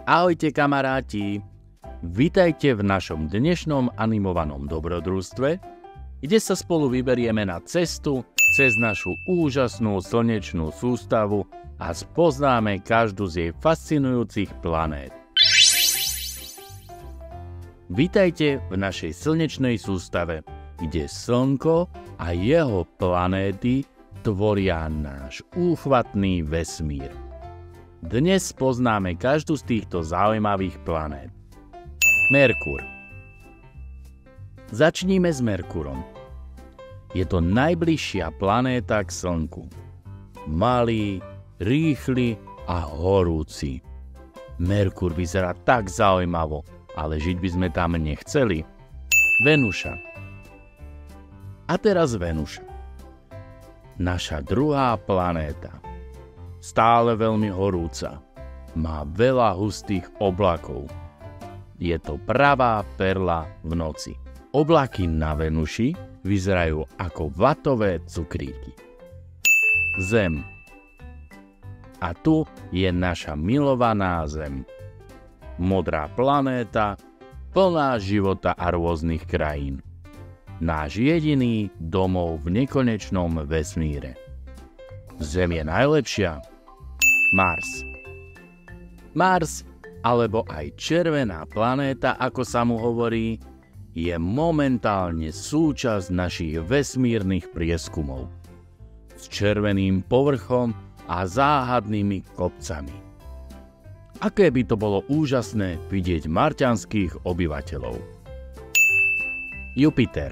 Ahojte kamaráti, vitajte v našom dnešnom animovanom dobrodružstve, kde sa spolu vyberieme na cestu cez našu úžasnú slnečnú sústavu a spoznáme každú z jej fascinujúcich planét. Vitajte v našej slnečnej sústave, kde Slnko a jeho planéty tvoria náš úchvatný vesmír. Dnes poznáme každú z týchto zaujímavých planét. Merkur. Začníme s Merkurom. Je to najbližšia planéta k Slnku. Malý, rýchly a horúci. Merkur vyzerá tak zaujímavo, ale žiť by sme tam nechceli. Venuša. A teraz Venuša. Naša druhá planéta. Stále veľmi horúca. Má veľa hustých oblakov. Je to pravá perla v noci. Oblaky na Venuši vyzerajú ako vatové cukríky. Zem. A tu je naša milovaná Zem. Modrá planéta, plná života a rôznych krajín. Náš jediný domov v nekonečnom vesmíre. Zem je najlepšia. Mars, alebo aj červená planéta, ako sa mu hovorí, je momentálne súčasť našich vesmírnych prieskumov. S červeným povrchom a záhadnými kopcami. Aké by to bolo úžasné vidieť marťanských obyvateľov. Jupiter.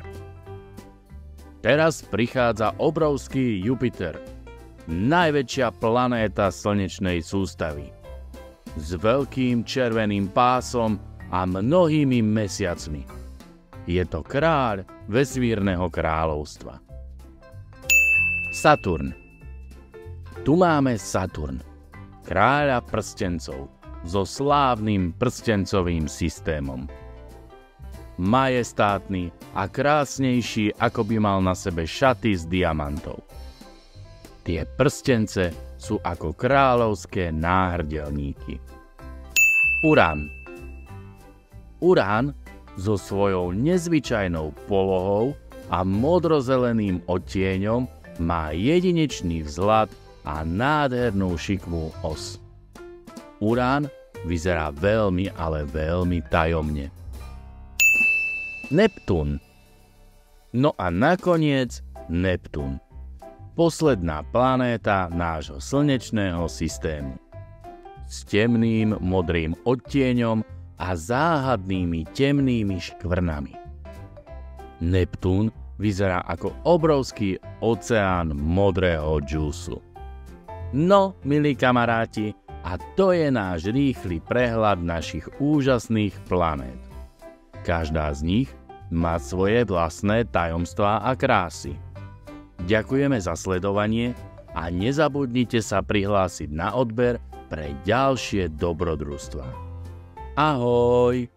Teraz prichádza obrovský Jupiter. Najväčšia planéta slnečnej sústavy. S veľkým červeným pásom a mnohými mesiacmi. Je to kráľ vesmírneho kráľovstva. Saturn. Tu máme Saturn, kráľa prstencov, so slávnym prstencovým systémom. Majestátny a krásnejší, ako by mal na sebe šaty z diamantov. Tie prstence sú ako kráľovské náhrdelníky. Urán. Urán so svojou nezvyčajnou polohou a modrozeleným odtieňom má jedinečný vzhľad a nádhernú šikmú os. Urán vyzerá veľmi, ale veľmi tajomne. Neptún. No a nakoniec Neptún. Posledná planéta nášho slnečného systému. S temným modrým odtieňom a záhadnými temnými škvrnami. Neptún vyzerá ako obrovský oceán modrého džúsu. No, milí kamaráti, a to je náš rýchly prehľad našich úžasných planét. Každá z nich má svoje vlastné tajomstvá a krásy. Ďakujeme za sledovanie a nezabudnite sa prihlásiť na odber pre ďalšie dobrodružstvá. Ahoj!